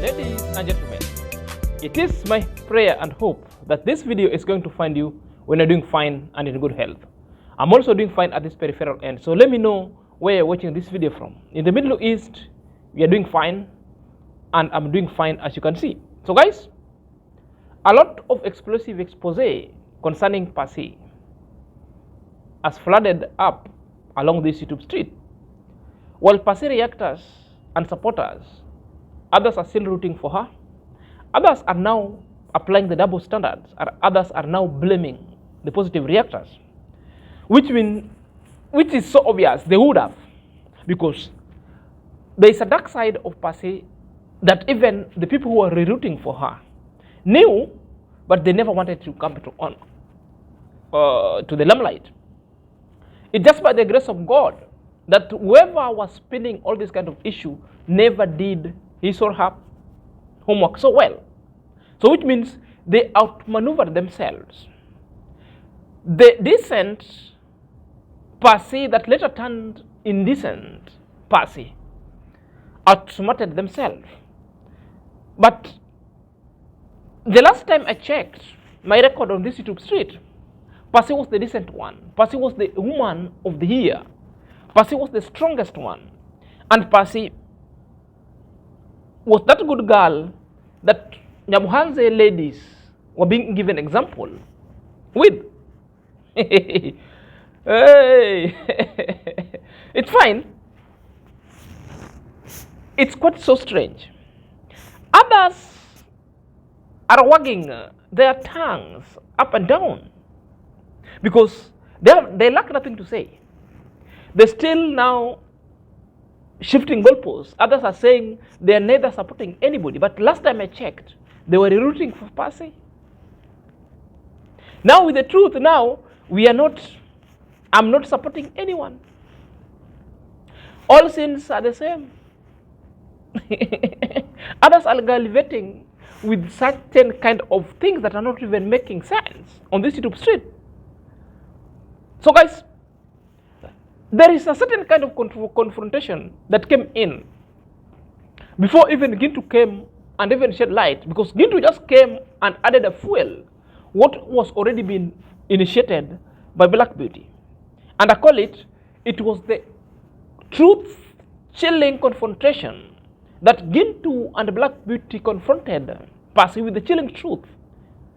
Ladies and gentlemen, it is my prayer and hope that this video is going to find you when you're doing fine and in good health. I'm also doing fine at this peripheral end, so let me know where you're watching this video from. In the Middle East, we are doing fine, and I'm doing fine, as you can see. So guys, a lot of explosive expose concerning PASSY has flooded up along this YouTube street. While PASSY reactors and supporters, others are still rooting for her. Others are now applying the double standards, and others are now blaming the positive reactors, which is so obvious they would have, because there is a dark side of PASSY that even the people who are rooting for her knew, but they never wanted to come to the limelight. It's just by the grace of God that whoever was spinning all this kind of issue never did his or her homework so well. So which means they outmaneuvered themselves. The decent PASSY that later turned indecent PASSY outsmarted themselves. But the last time I checked my record on this YouTube street, PASSY was the decent one. PASSY was the woman of the year. PASSY was the strongest one. And PASSY was that good girl that Nyamuhanze ladies were being given example with. Hey. It's fine. It's quite so strange. Others are wagging their tongues up and down because they lack nothing to say. They're still now shifting goalposts. Others are saying they're neither supporting anybody. But last time I checked, they were rooting for PASSY. Now with the truth, now I'm not supporting anyone. All sins are the same. Others are gallivanting with certain kind of things that are not even making sense on this YouTube street. So guys, there is a certain kind of confrontation that came in before even GINTU came and even shed light, because GINTU just came and added a fuel what was already been initiated by Black Beauty. And I call it was the truth-chilling confrontation that GINTU and Black Beauty confronted PASSY with the chilling truth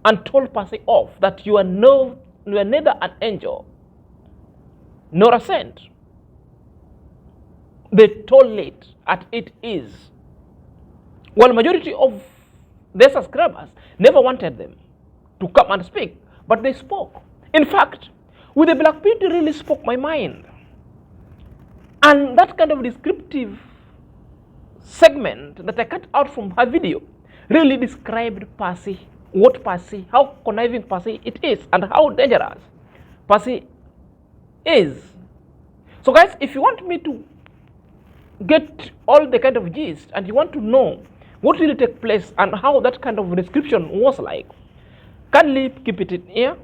and told PASSY off that you are neither an angel nor a saint. They told it as it is. While majority of their subscribers never wanted them to come and speak, but they spoke. In fact, with the Black Beauty really spoke my mind. And that kind of descriptive segment that I cut out from her video really described PASSY, what PASSY, how conniving PASSY it is, and how dangerous PASSY is. So guys, if you want me to get all the kind of gist and you want to know what really took place and how that kind of description was like, kindly keep it in here,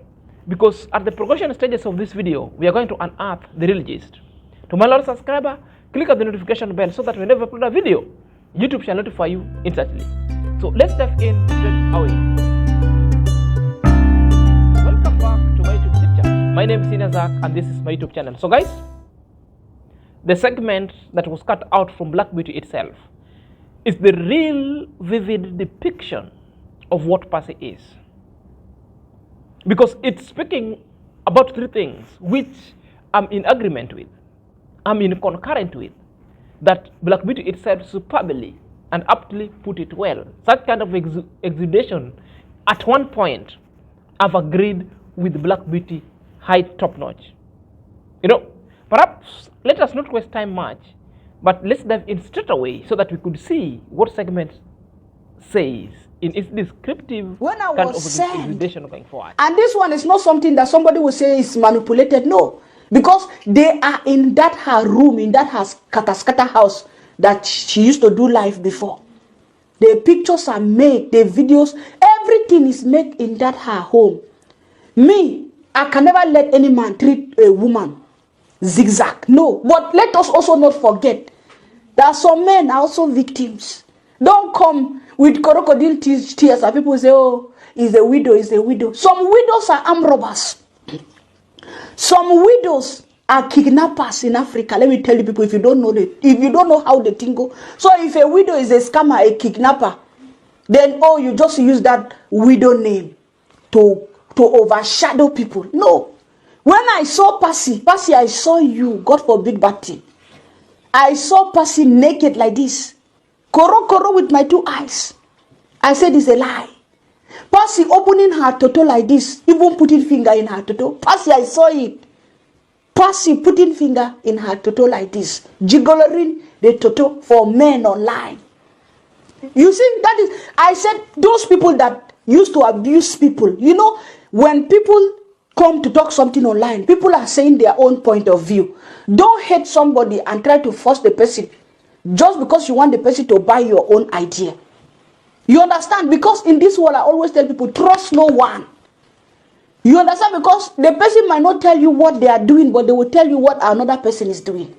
because at the progression stages of this video, we are going to unearth the real gist. To my loyal subscriber, click on the notification bell so that whenever I upload a video, YouTube shall notify you instantly. So let's dive in straight away. Welcome back to my YouTube channel. My name is Inazak and this is my YouTube channel. So guys, the segment that was cut out from Black Beauty itself is the real vivid depiction of what PASSY is. Because it's speaking about three things which I'm in agreement with, I'm in concurrent with, that Black Beauty itself superbly and aptly put it well. Such kind of exudation, at one point, I've agreed with Black Beauty high top notch. You know, perhaps let us not waste time much, but let's dive in straight away so that we could see what segment says in its descriptive when I kind was of exudation going forward. And this one is not something that somebody will say is manipulated, no. Because they are in that her room, in that her scatter house that she used to do live before. The pictures are made, the videos, everything is made in that her home. Me, I can never let any man treat a woman zigzag. No. But let us also not forget that some men are also victims. Don't come with crocodile tears and people say, oh, is a widow, is a widow. Some widows are armed robbers. Some widows are kidnappers in Africa. Let me tell you people, if you don't know how the thing go. So if a widow is a scammer, a kidnapper, then oh, you just use that widow name to overshadow people. No. When I saw Passy, I saw you, God forbid bad thing. I saw Passy naked like this. Koro with my 2 eyes. I said it's a lie. Passy opening her toto like this, even putting finger in her toto. Passy, I saw it. Passy putting finger in her toto like this, jiggling the toto for men online. You see, that is, I said, those people that used to abuse people, you know, when people come to talk something online, people are saying their own point of view. Don't hate somebody and try to force the person just because you want the person to buy your own idea. You understand? Because in this world, I always tell people, trust no one. You understand? Because the person might not tell you what they are doing, but they will tell you what another person is doing.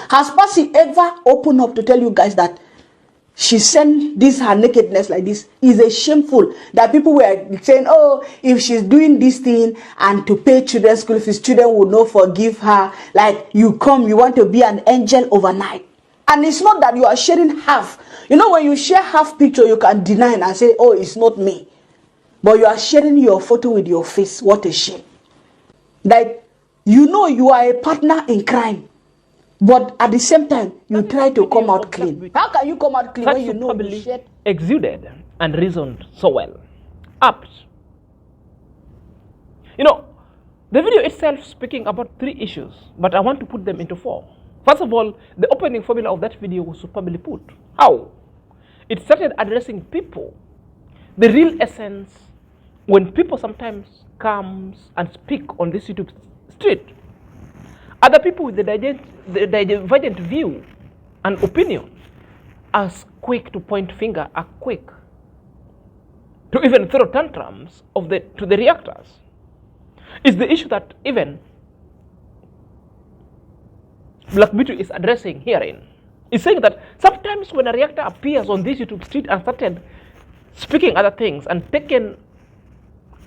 Has Passy ever opened up to tell you guys that she sent this, her nakedness like this, is a shameful, that people were saying, oh, if she's doing this thing and to pay children's school fees, children will not forgive her. Like, you come, you want to be an angel overnight. And it's not that you are sharing half. You know, when you share half picture, you can deny and say, oh, it's not me. But you are sharing your photo with your face. What a shame. Like, you know you are a partner in crime. But at the same time, you try to come out clean. How can you come out clean when you know you shared? Exuded and reasoned so well. Apt. You know, the video itself speaking about 3 issues, but I want to put them into 4. First of all, the opening formula of that video was superbly put. How? It started addressing people. The real essence, when people sometimes comes and speak on this YouTube street, other people with the divergent view and opinion are quick to point finger, are quick to even throw tantrums to the reactors. It's the issue that even Black Beauty is addressing herein. It's saying that sometimes when a reactor appears on this YouTube street and started speaking other things and taking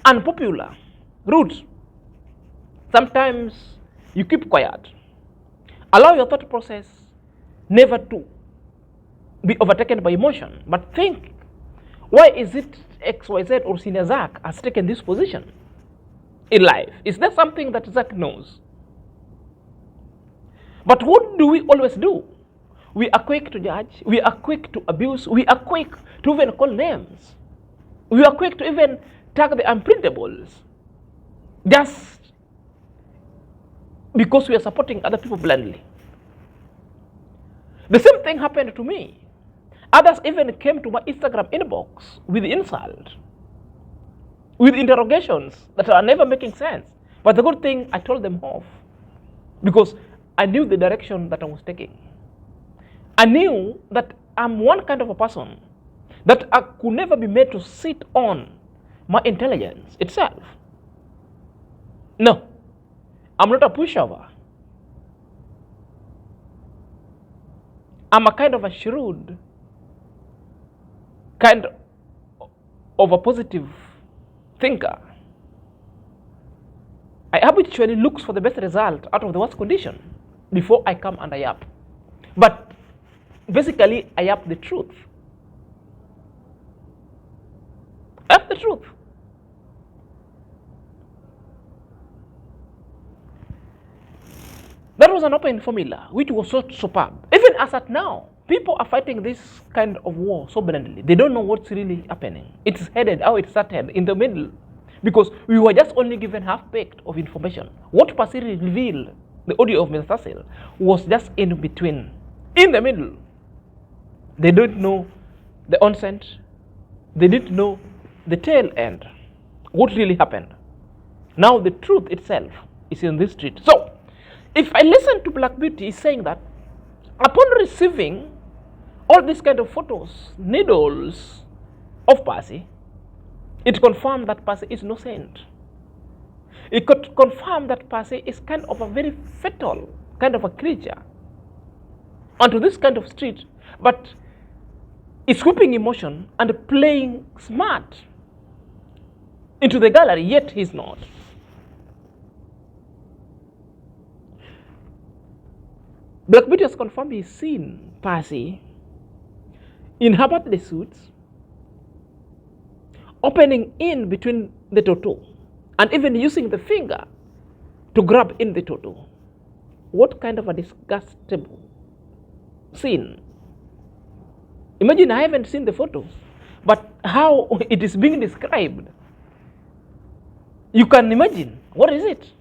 unpopular routes, sometimes you keep quiet. Allow your thought process never to be overtaken by emotion, but think, why is it XYZ or Senior Zach has taken this position in life? Is there something that Zach knows? But what do we always do? We are quick to judge, we are quick to abuse, we are quick to even call names. We are quick to even tag the unprintables, just because we are supporting other people blindly. The same thing happened to me. Others even came to my Instagram inbox with insult, with interrogations that are never making sense. But the good thing, I told them off, because I knew the direction that I was taking. I knew that I'm one kind of a person that I could never be made to sit on my intelligence itself. No, I'm not a pushover. I'm a kind of a shrewd, kind of a positive thinker. I habitually look for the best result out of the worst condition before I come and I yap. But basically, I yap the truth. I yap the truth. That was an open formula, which was so superb. Even as at now, people are fighting this kind of war so bluntly. They don't know what's really happening. It's headed how it started in the middle, because we were just only given half-baked of information. What PASSY revealed, the audio of Mr. Cecil, was just in between, in the middle. They don't know the onset. They didn't know the tail end. What really happened? Now the truth itself is in this street. So, if I listen to Black Beauty saying that upon receiving all these kind of photos, needles of PASSY, it confirmed that PASSY is no saint. It could confirm that PASSY is kind of a very fatal kind of a creature onto this kind of street. But is whipping emotion and playing smart into the gallery, yet he's not. Black Beauty has confirmed he's seen PASSY in her birthday suits, opening in between the toto, and even using the finger to grab in the toto. What kind of a disgustable scene. Imagine, I haven't seen the photo, but how it is being described, you can imagine. What is it?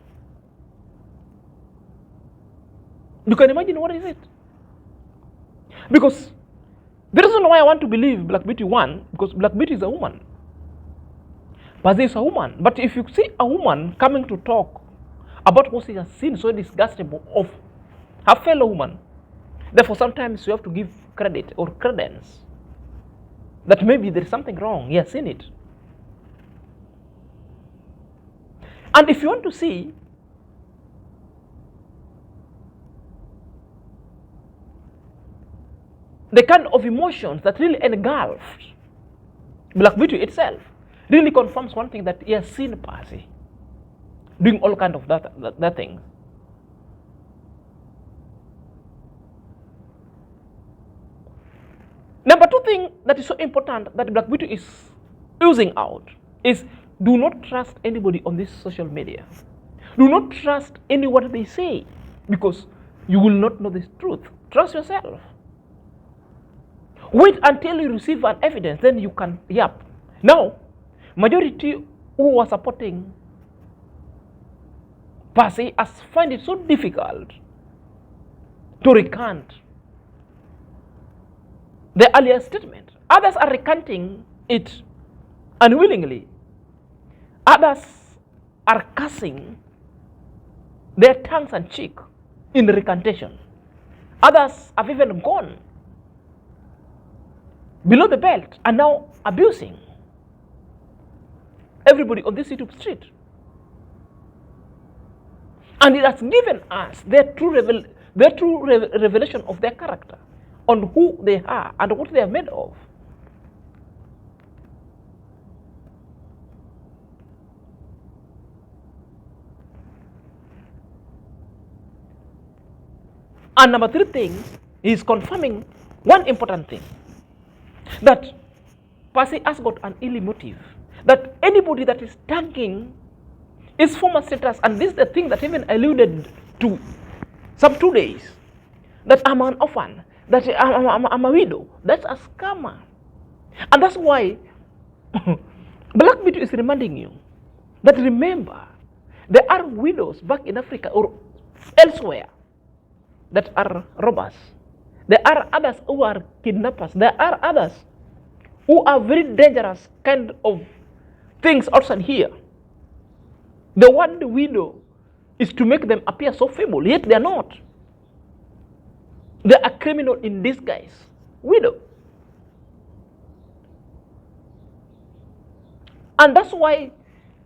You can imagine what is it? Because the reason why I want to believe Black Beauty, one, because Black Beauty is a woman. PASSY is a woman. But if you see a woman coming to talk about what she has seen so disgustable of her fellow woman, therefore sometimes you have to give credit or credence that maybe there is something wrong. He has seen it. And if you want to see the kind of emotions that really engulfed Black Beauty itself, really confirms one thing, that he has seen PASSY doing all kind of that thing. Number two thing that is so important that Black Beauty is using out is, do not trust anybody on this social media. Do not trust any what they say, because you will not know the truth. Trust yourself. Wait until you receive an evidence, then you can yap. Now, majority who are supporting PASSY has find it so difficult to recant the earlier statement. Others are recanting it unwillingly. Others are cursing their tongues and cheek in recantation. Others have even gone below the belt and now abusing everybody on this YouTube street. And it has given us their true revelation of their character, on who they are and what they are made of. And number three thing is confirming one important thing, that PASSY has got an ill motive, that anybody that is tagging his former status, and this is the thing that even alluded to some 2 days, that I'm an orphan, that I'm a widow, that's a scammer. And that's why Black Beauty is reminding you that, remember, there are widows back in Africa or elsewhere that are robbers. There are others who are kidnappers. There are others who are very dangerous kind of things outside here. The word widow is to make them appear so feeble, yet they are not. They are criminal in disguise. Widow. And that's why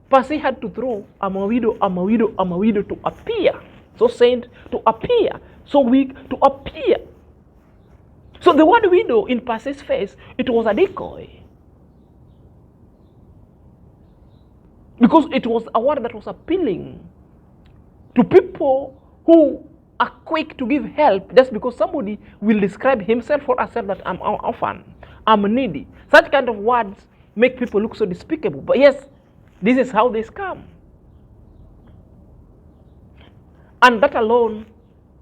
PASSY had to throw, I'm a widow, I'm a widow, I'm a widow, to appear. So saint, to appear. So weak, to appear. So the word widow in PASSY's face, it was a decoy. Because it was a word that was appealing to people who are quick to give help just because somebody will describe himself or herself that I'm an orphan, I'm needy. Such kind of words make people look so despicable. But yes, this is how they scam. And that alone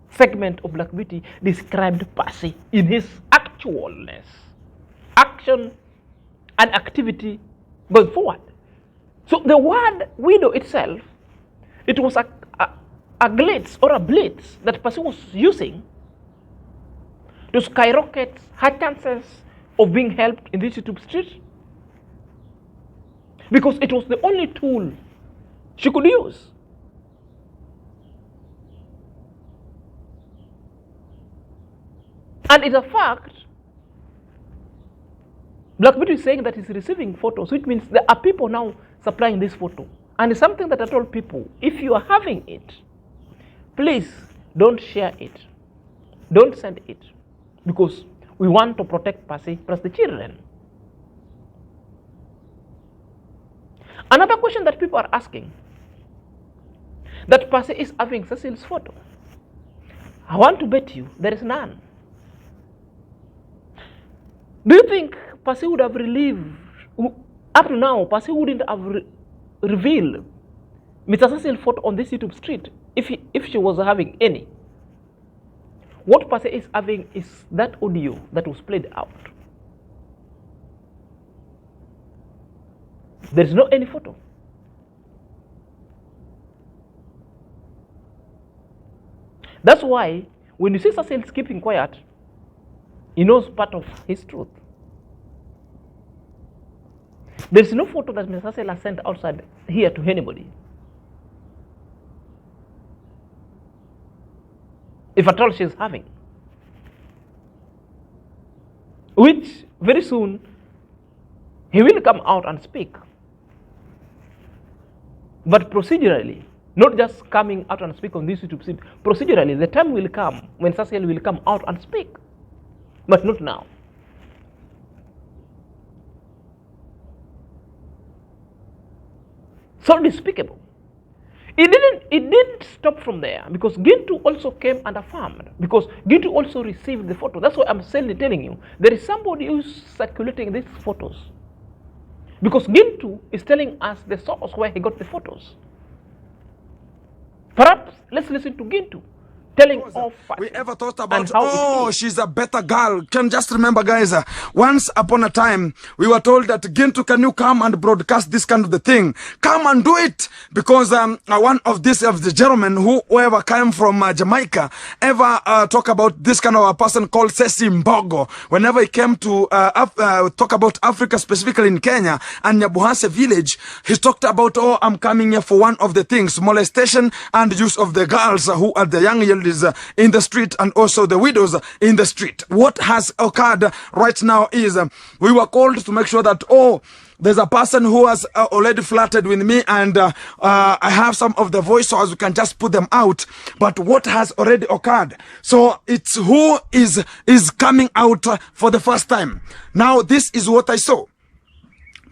segment of Black Beauty described PASSY in his actualness, action and activity going forward. So the word widow itself, it was a glitz or a blitz that PASSY was using to skyrocket her chances of being helped in this YouTube street, because it was the only tool she could use. And it's a fact, Black Beauty is saying that he's receiving photos, which means there are people now supplying this photo. And it's something that I told people, if you are having it, please don't share it. Don't send it. Because We want to protect PASSY plus the children. Another question that people are asking, that PASSY is having Cecil's photo. I want to bet you there is none. Do you think PASSY would have relieved, up to now, PASSY wouldn't have revealed Mr. Cecil's photo on this YouTube street if she was having any? What PASSY is having is that audio that was played out. There is no any photo. That's why when you see Cecil keeping quiet, he knows part of his truth. There is no photo that Mr. Cecil has sent outside here to anybody. If at all she is having. Which very soon he will come out and speak. But procedurally, not just coming out and speak on this YouTube stream, procedurally, the time will come when Cecil will come out and speak. But not now. So despicable. It didn't stop from there, because GINTU also came and affirmed, because GINTU also received the photo. That's why I'm telling you, there is somebody who's circulating these photos. Because GINTU is telling us the source where he got the photos. Perhaps let's listen to GINTU telling off we ever thought about, oh, she's a better girl. Can just remember, guys, once upon a time, we were told that, GINTU, can you come and broadcast this kind of the thing? Come and do it. Because one of the gentlemen whoever came from Jamaica ever talk about this kind of a person called Ceci Mbogo. Whenever he came to talk about Africa, specifically in Kenya and Nyabuhase village, he talked about, oh, I'm coming here for one of the things, molestation and use of the girls who are the young ladies in the street, and also the widows in the street. What has occurred right now is we were called to make sure that, oh, there's a person who has already flirted with me, and I have some of the voice, so as we can just put them out. But what has already occurred? So it's who is coming out for the first time. Now this is what I saw.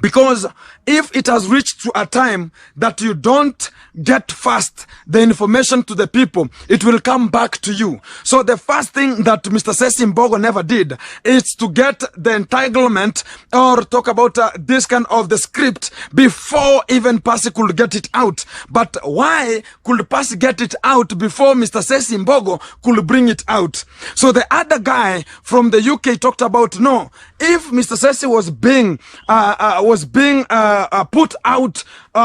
Because if it has reached to a time that you don't get fast the information to the people, it will come back to you. So the first thing that Mr. Ceci Mbogo never did is to get the entitlement or talk about this kind of the script before even PASSY could get it out. But why could PASSY get it out before Mr. Ceci Mbogo could bring it out? So the other guy from the UK talked about, no, if Mr. Ceci was being put out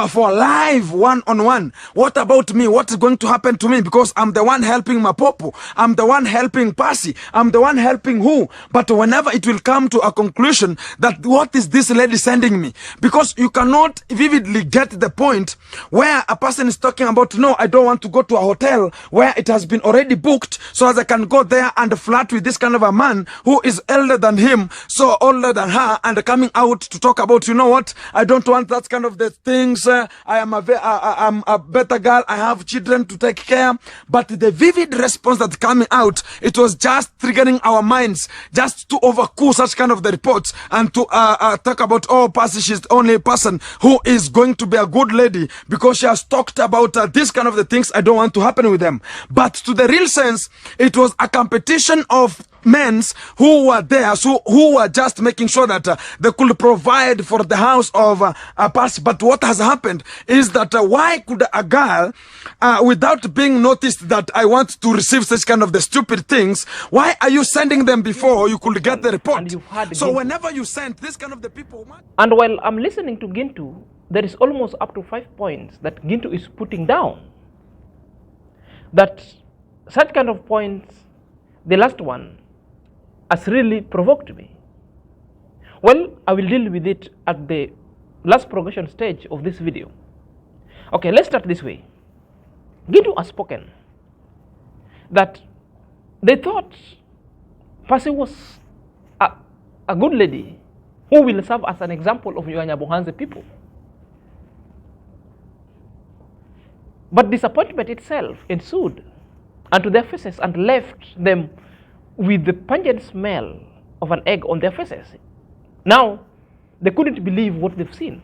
for live one-on-one, what about me? What is going to happen to me? Because I'm the one helping Mapopo, I'm the one helping PASSY, I'm the one helping who? But whenever it will come to a conclusion that what is this lady sending me? Because you cannot vividly get the point where a person is talking about, no, I don't want to go to a hotel where it has been already booked, so as I can go there and flirt with this kind of a man who is elder than him, so older than her, and coming out to talk about, you know what, I don't want that kind of the things. I'm a better girl. I have children to take care. But the vivid response that's coming out, it was just triggering our minds, just to overcool such kind of the reports and to talk about, oh, PASSY, she's the only person who is going to be a good lady because she has talked about this kind of the things I don't want to happen with them. But to the real sense, it was a competition of men who were there, so who were just making sure that they could provide for the house of PASSY. But what has happened is that why could a girl, without being noticed that I want to receive such kind of the stupid things, why are you sending them before you could get the report? So whenever you send this kind of the people, and while I'm listening to GINTU, there is almost up to 5 points that GINTU is putting down. That such kind of points, the last one has really provoked me. Well, I will deal with it at the last progression stage of this video. Okay, let's start this way. GINTU has spoken that they thought PASSY was a good lady who will serve as an example of Nyabohanse people. But disappointment itself ensued unto their faces and left them with the pungent smell of an egg on their faces. Now, they couldn't believe what they've seen.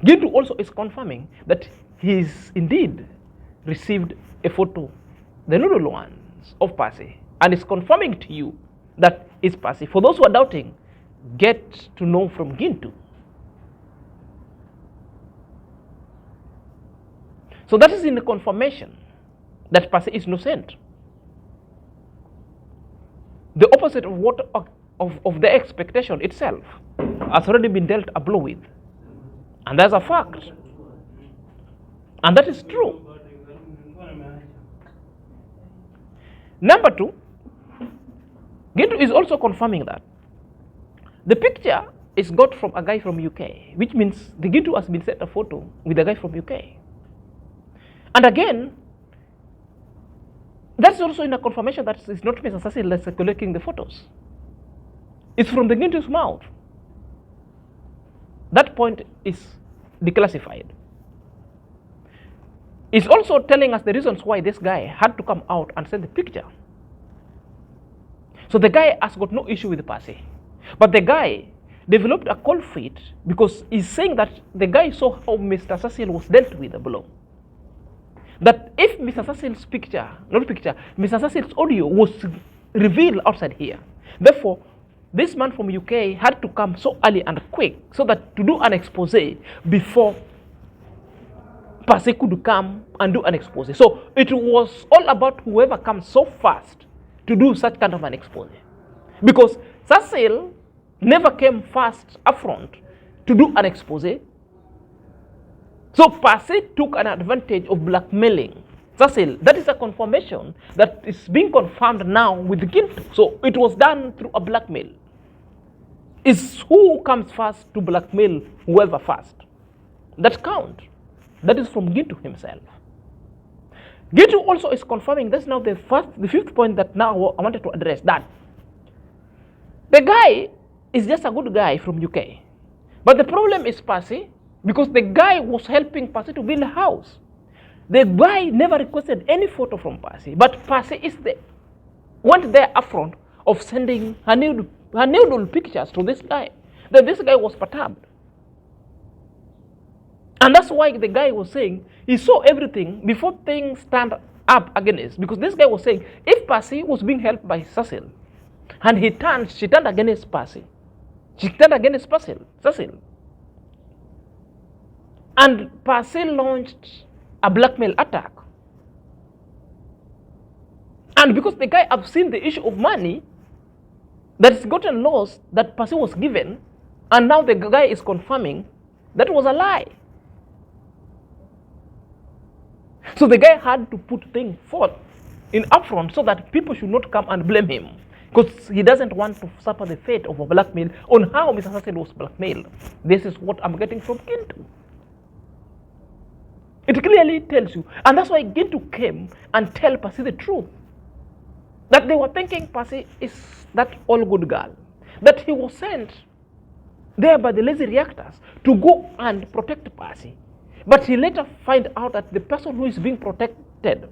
GINTU also is confirming that he's indeed received a photo, the noodle ones, of PASSY, and is confirming to you that it's PASSY. For those who are doubting, get to know from GINTU. So that is in the confirmation that PASSY is innocent. The opposite of what of the expectation itself has already been dealt a blow with. And that's a fact. And that is true. Number two, GINTU is also confirming that the picture is got from a guy from UK, which means the GINTU has been sent a photo with a guy from UK. And again, that's also in a confirmation that it's not Mr. Cecil that's collecting the photos. It's from the GINTU's mouth. That point is declassified. It's also telling us the reasons why this guy had to come out and send the picture. So the guy has got no issue with the PASSY. But the guy developed a cold feet because he's saying that the guy saw how Mr. Cecil was dealt with a blow. That if Mr. Cecil's Mr. Cecil's audio was revealed outside here, therefore, this man from UK had to come so early and quick so that to do an expose before PASSY could come and do an expose. So it was all about whoever comes so fast to do such kind of an expose. Because Cecil never came fast up front to do an expose. So PASSY took an advantage of blackmailing Cecil. That is a confirmation that is being confirmed now with GINTU. So it was done through a blackmail. It's who comes first to blackmail whoever first. That count. That is from GINTU himself. GINTU also is confirming, that's now the fifth point that now I wanted to address, that the guy is just a good guy from UK. But the problem is PASSY, because the guy was helping PASSY to build a house. The guy never requested any photo from PASSY, but PASSY went there upfront of sending her nude pictures to this guy. Then this guy was perturbed. And that's why the guy was saying he saw everything before things turned up against. Because this guy was saying if PASSY was being helped by Cecil and she turned against PASSY. She turned against Cecil. And PASSY launched a blackmail attack. And because the guy have seen the issue of money that's gotten lost that PASSY was given, and now the guy is confirming that was a lie. So the guy had to put things forth in upfront so that people should not come and blame him, because he doesn't want to suffer the fate of a blackmail on how Mr. Cecil was blackmailed. This is what I'm getting from GINTU. It clearly tells you, and that's why GINTU came and tell PASSY the truth. That they were thinking PASSY is that all good girl. That he was sent there by the lazy reactors to go and protect PASSY. But he later find out that the person who is being protected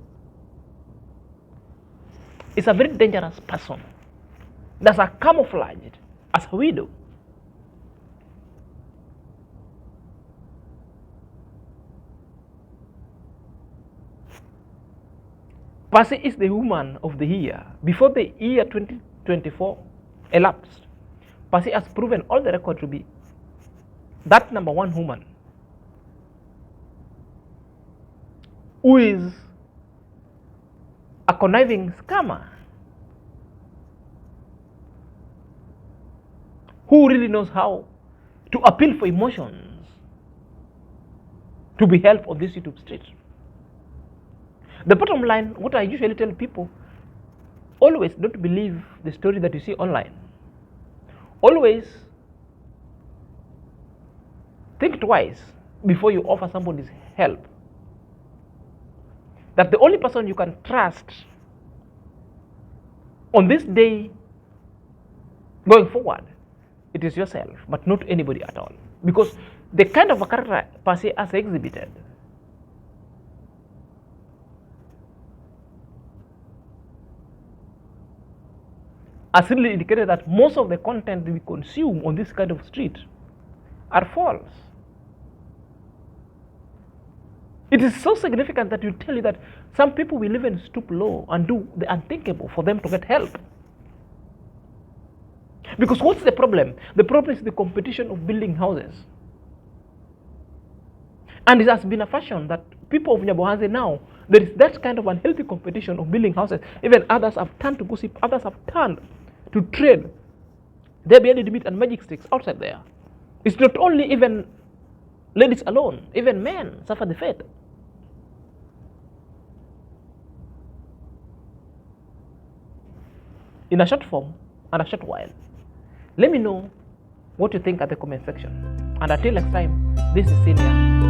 is a very dangerous person. That's a camouflaged as a widow. PASSY is the woman of the year. Before the year 2024 elapsed, PASSY has proven all the record to be that #1 woman who is a conniving scammer, who really knows how to appeal for emotions to be helped on this YouTube street. The bottom line, what I usually tell people, always don't believe the story that you see online. Always think twice before you offer somebody's help. That the only person you can trust on this day going forward, it is yourself, but not anybody at all. Because the kind of a character PASSY has exhibited, has really indicated that most of the content we consume on this kind of street are false. It is so significant that you tell you that some people will even stoop low and do the unthinkable for them to get help. Because what's the problem? The problem is the competition of building houses. And it has been a fashion that people of Nyabohanze now, there is that kind of unhealthy competition of building houses. Even others have turned to gossip, others have turned to trade their bearded meat and magic sticks outside there. It's not only even ladies alone, even men suffer the fate. In a short form and a short while, let me know what you think at the comment section. And until next time, this is Senior.